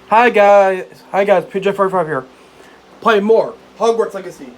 Hi guys, PJ45 here. Play more Hogwarts Legacy.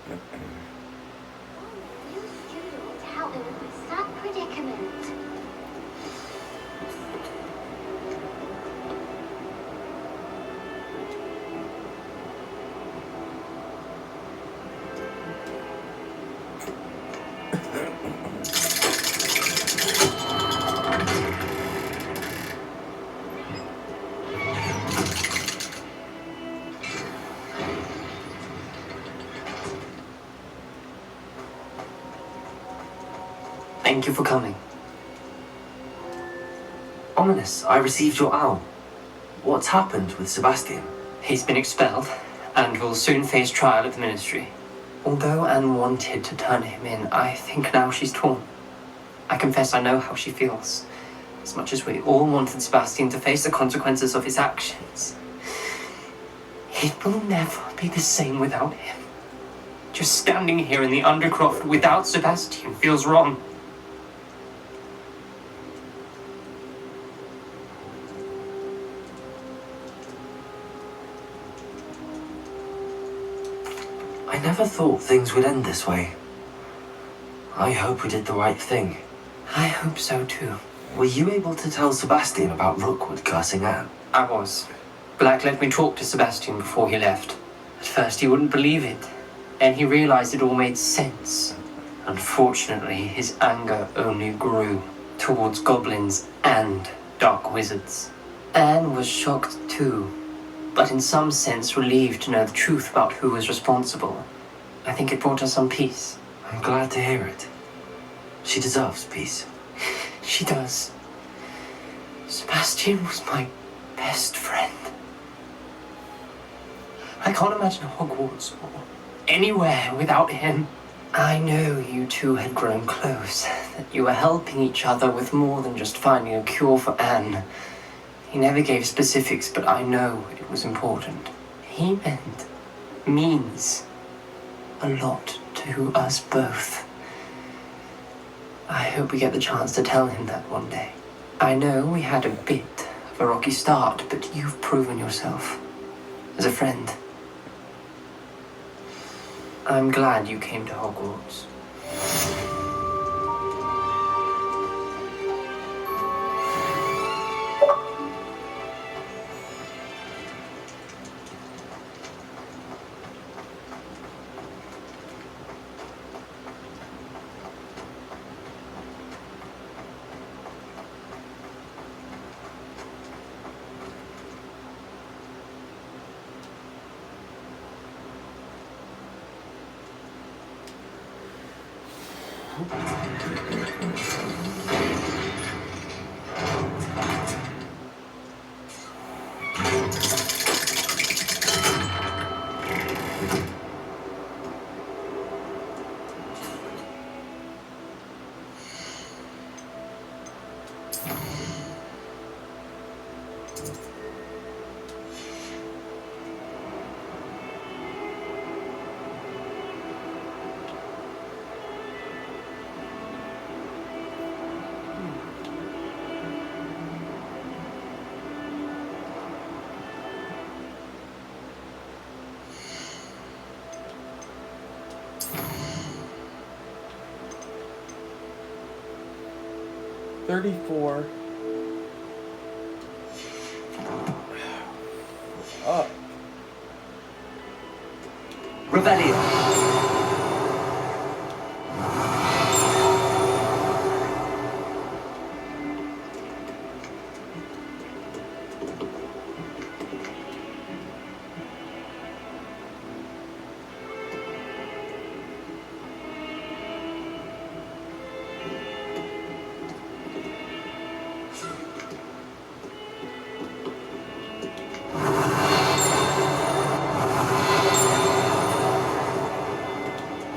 You students help me with my sad predicament. Thank you for coming. Ominous, I received your owl. What's happened with Sebastian? He's been expelled and will soon face trial at the Ministry. Although Anne wanted to turn him in, I think now she's torn. I confess I know how she feels. As much as we all wanted Sebastian to face the consequences of his actions, it will never be the same without him. Just standing here in the Undercroft without Sebastian feels wrong. I never thought things would end this way. I hope we did the right thing. I hope so too. Were you able to tell Sebastian about Rookwood cursing Anne? I was. Black let me talk to Sebastian before he left. At first he wouldn't believe it. Then he realized it all made sense. Unfortunately, his anger only grew towards goblins and dark wizards. Anne was shocked too, but in some sense relieved to know the truth about who was responsible. I think it brought her some peace. I'm glad to hear it. She deserves peace. She does. Sebastian was my best friend. I can't imagine Hogwarts or anywhere without him. I know you two had grown close, that you were helping each other with more than just finding a cure for Anne. He never gave specifics, but I know it was important. He means a lot to us both. I hope we get the chance to tell him that one day. I know we had a bit of a rocky start, but you've proven yourself as a friend. I'm glad you came to Hogwarts. 34. Up. Revelio.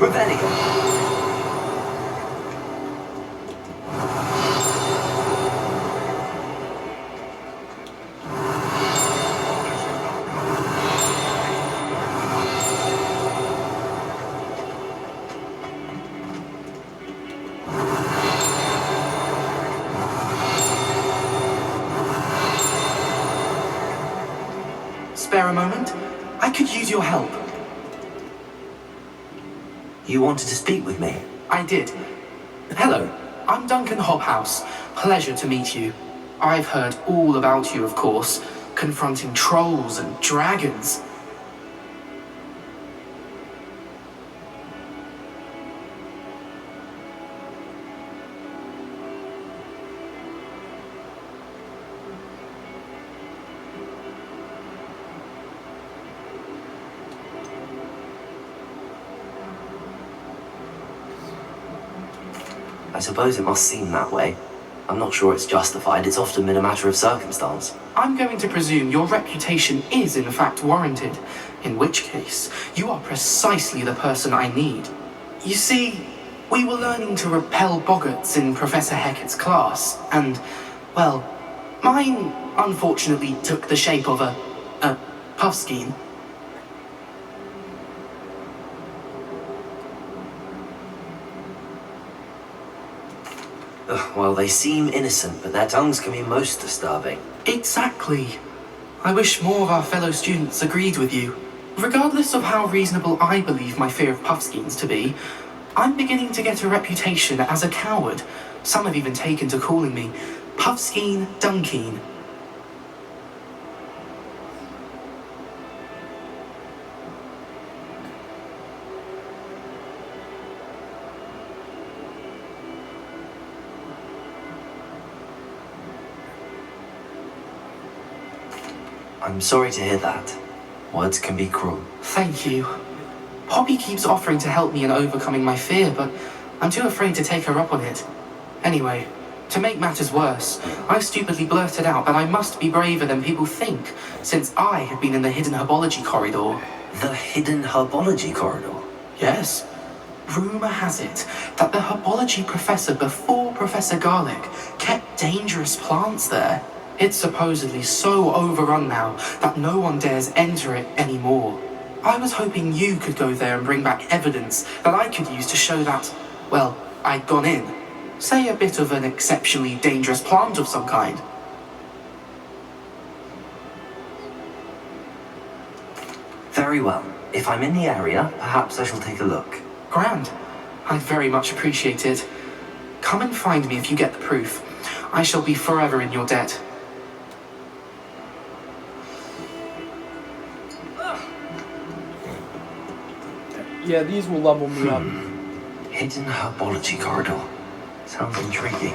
Revelio. Spare a moment? I could use your help. You wanted to speak with me? I did. Hello, I'm Duncan Hobhouse. Pleasure to meet you. I've heard all about you, of course, confronting trolls and dragons. I suppose it must seem that way. I'm not sure it's justified. It's often been a matter of circumstance. I'm going to presume your reputation is in fact warranted, in which case you are precisely the person I need. You see, we were learning to repel boggarts in Professor Hecat's class, and, well, mine unfortunately took the shape of a puffskein. Well, they seem innocent, but their tongues can be most disturbing. Exactly. I wish more of our fellow students agreed with you. Regardless of how reasonable I believe my fear of puffskeins to be, I'm beginning to get a reputation as a coward. Some have even taken to calling me Puffskeen Dunkeen. I'm sorry to hear that. Words can be cruel. Thank you. Poppy keeps offering to help me in overcoming my fear, but I'm too afraid to take her up on it. Anyway, to make matters worse, I stupidly blurted out that I must be braver than people think, since I have been in the hidden herbology corridor. The hidden herbology corridor? Yes. Rumor has it that the herbology professor before Professor Garlic kept dangerous plants there. It's supposedly so overrun now that no one dares enter it anymore. I was hoping you could go there and bring back evidence that I could use to show that, well, I'd gone in. Say a bit of an exceptionally dangerous plant of some kind. Very well. If I'm in the area, perhaps I shall take a look. Grand. I'd very much appreciate it. Come and find me if you get the proof. I shall be forever in your debt. Yeah, these will level me up. Hidden herbology corridor. Sounds intriguing.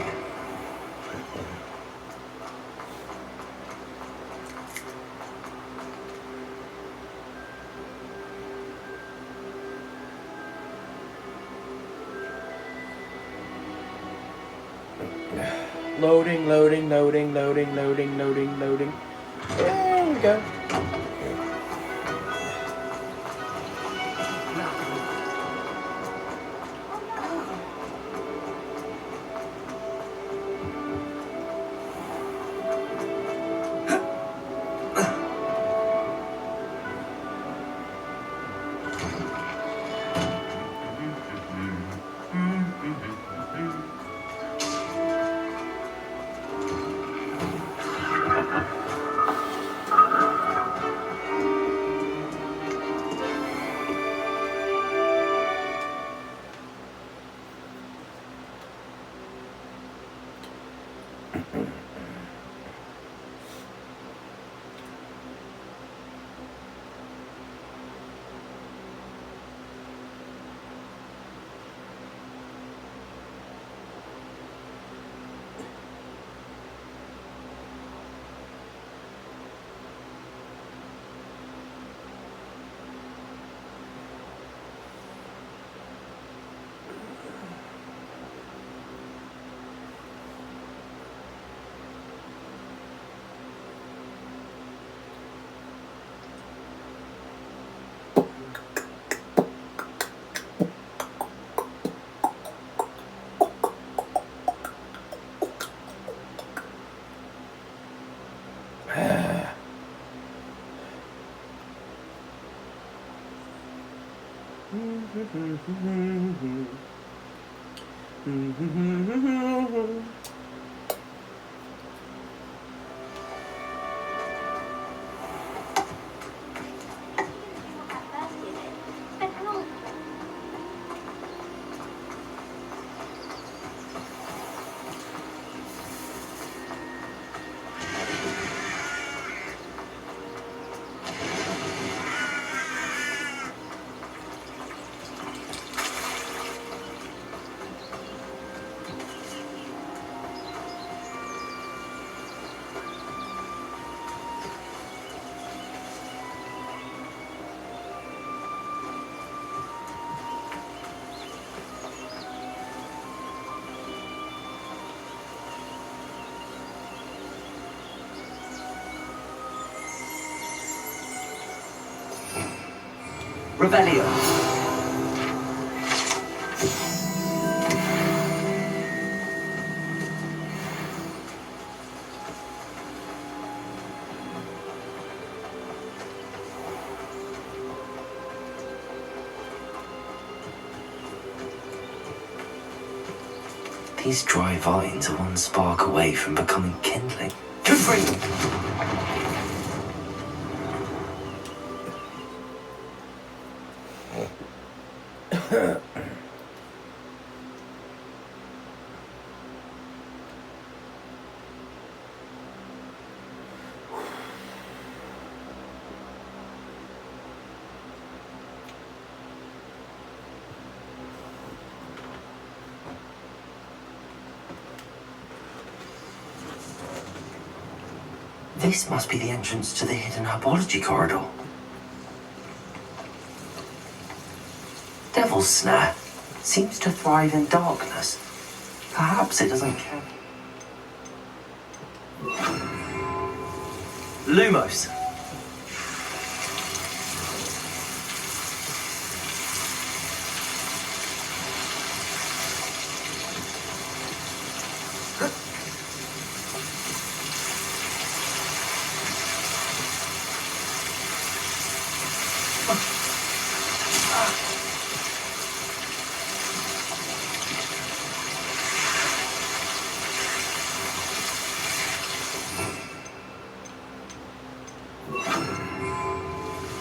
Loading, loading, loading, loading, loading, loading, loading. There we go. What that first year did. Spent an all. Revelio. These dry vines are one spark away from becoming kindling. Confree! This must be the entrance to the hidden herbology corridor. Devil's Snare seems to thrive in darkness. Perhaps it doesn't care. Lumos.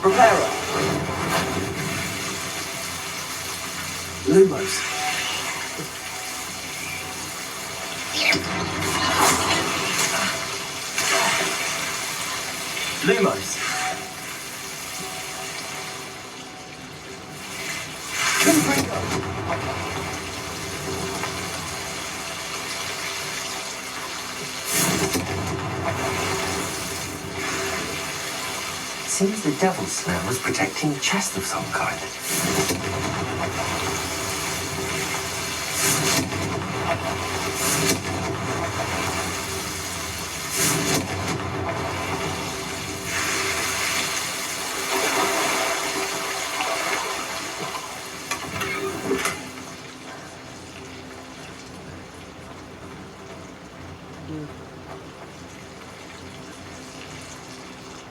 Prepara. Lumos. Lumos. Seems the Devil's Snare was protecting a chest of some kind.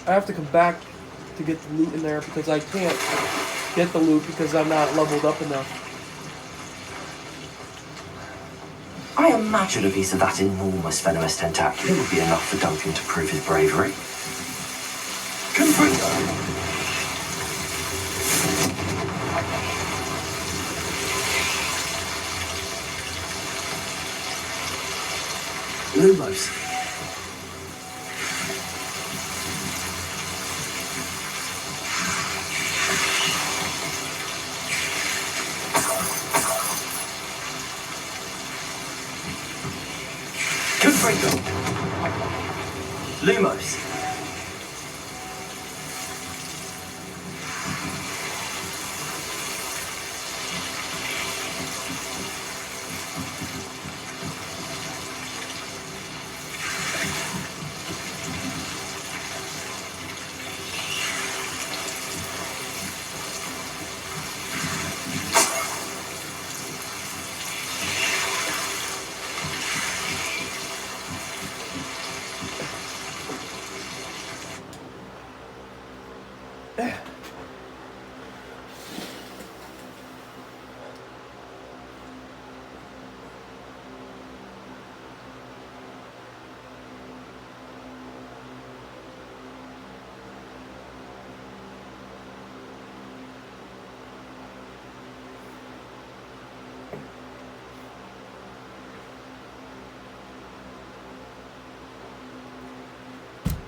I have to come back to get the loot in there because I can't get the loot because I'm not leveled up enough. I imagine a piece of that enormous venomous tentacle would be enough for Duncan to prove his bravery. Confringo! Lumos. Confringo. Lumos.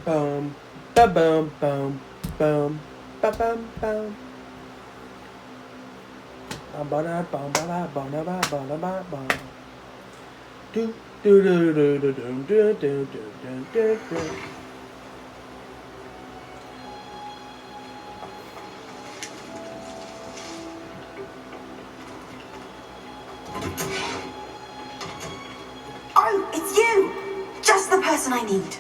Boom, ba boom, boom, boom, ba bum boom. Ba da bum ba da bum da ba bum ba bum. Do do do do do do do do do do do. Oh, it's you! Just the person I need.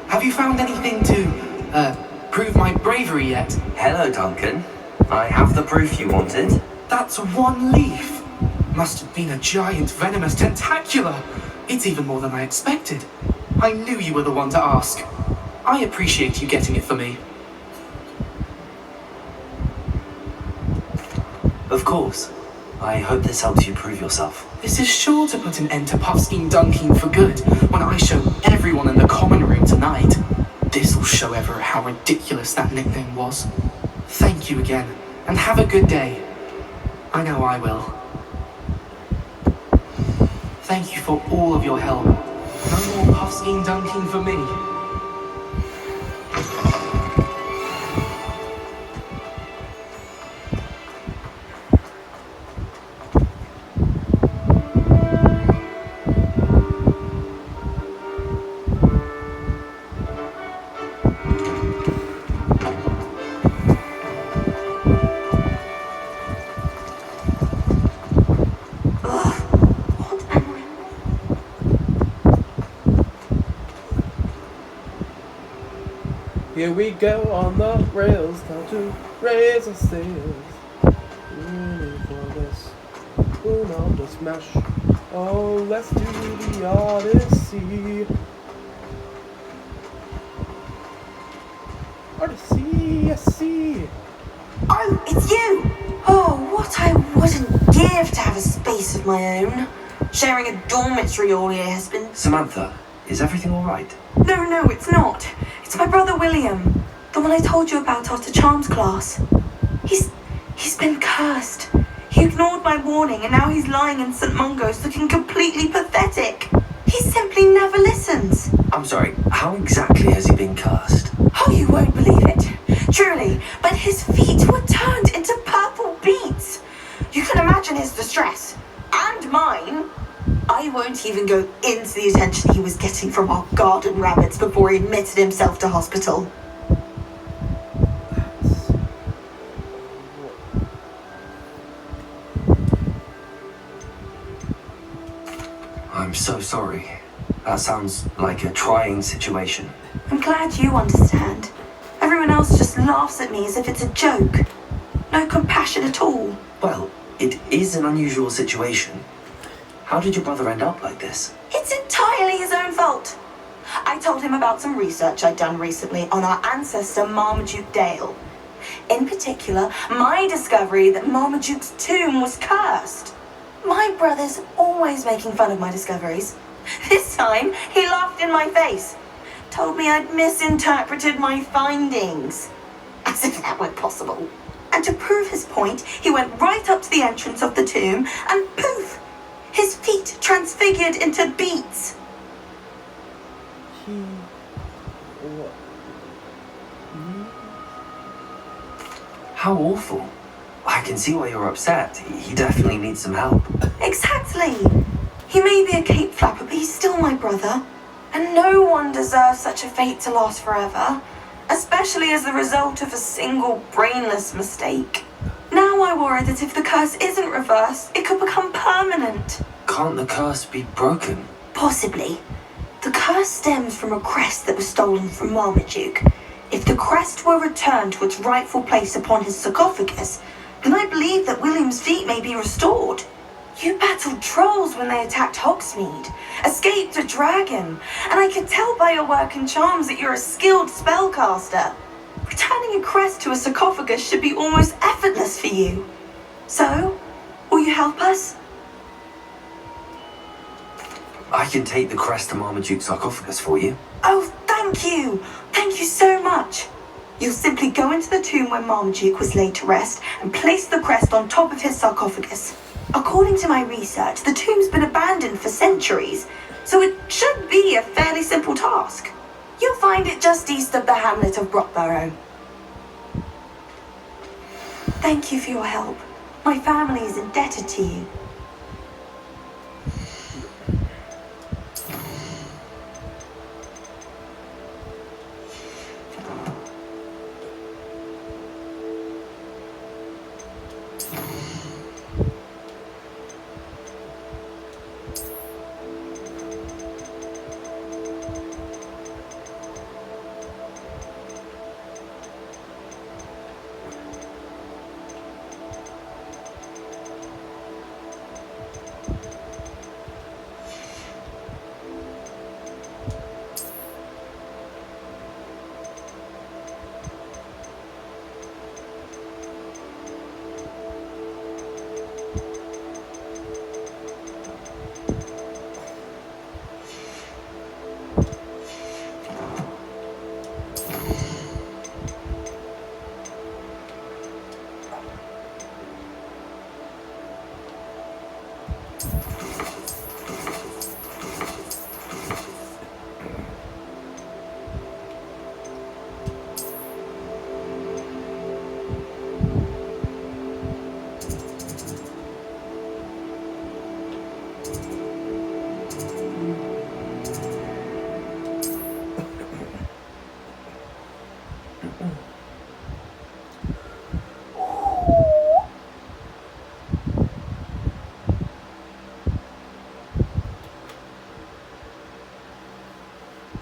Have you found anything to, prove my bravery yet? Hello, Duncan. I have the proof you wanted. That's one leaf. Must have been a giant venomous tentacula. It's even more than I expected. I knew you were the one to ask. I appreciate you getting it for me. Of course. I hope this helps you prove yourself. This is sure to put an end to Puffskein Dunking for good when I show everyone in the common room tonight. This'll show ever how ridiculous that nickname was. Thank you again, and have a good day. I know I will. Thank you for all of your help. No more Puffskein Dunking for me. Here we go on the rails, time to raise our sails. Ready for this, Uno to smash. Oh, let's do the Odyssey. Odyssey, I see. Oh, it's you! Oh, what I wouldn't give to have a space of my own. Sharing a dormitory all year has been... Samantha, is everything alright? No, it's not. It's my brother William. The one I told you about after Charms class. He's been cursed. He ignored my warning and now he's lying in St. Mungo's looking completely pathetic. He simply never listens. I'm sorry, how exactly has he been cursed? Oh, you won't believe it. Truly, but his feet were turned into purple beets. You can imagine his distress. And mine. I won't even go into the attention he was getting from our garden rabbits before he admitted himself to hospital. I'm so sorry. That sounds like a trying situation. I'm glad you understand. Everyone else just laughs at me as if it's a joke. No compassion at all. Well, it is an unusual situation. How did your brother end up like this? It's entirely his own fault. I told him about some research I'd done recently on our ancestor Marmaduke Dale. In particular, my discovery that Marmaduke's tomb was cursed. My brother's always making fun of my discoveries. This time, he laughed in my face. Told me I'd misinterpreted my findings. As if that were possible. And to prove his point, he went right up to the entrance of the tomb and poof! His feet transfigured into beets. How awful. I can see why you're upset. He definitely needs some help. Exactly. He may be a cape flapper, but he's still my brother. And no one deserves such a fate to last forever, especially as the result of a single brainless mistake. Now I worry that if the curse isn't reversed, it could become permanent. Can't the curse be broken? Possibly. The curse stems from a crest that was stolen from Marmaduke. If the crest were returned to its rightful place upon his sarcophagus, then I believe that William's feat may be restored. You battled trolls when they attacked Hogsmeade, escaped a dragon, and I could tell by your work and charms that you're a skilled spellcaster. Returning a crest to a sarcophagus should be almost effortless for you. So, will you help us? I can take the crest to Marmaduke's sarcophagus for you. Oh, thank you! Thank you so much! You'll simply go into the tomb where Marmaduke was laid to rest and place the crest on top of his sarcophagus. According to my research, the tomb's been abandoned for centuries, so it should be a fairly simple task. You'll find it just east of the hamlet of Brockborough. Thank you for your help. My family is indebted to you.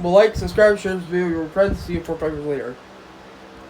Well, like, subscribe, share this video with your friends. See you 4 5 years later.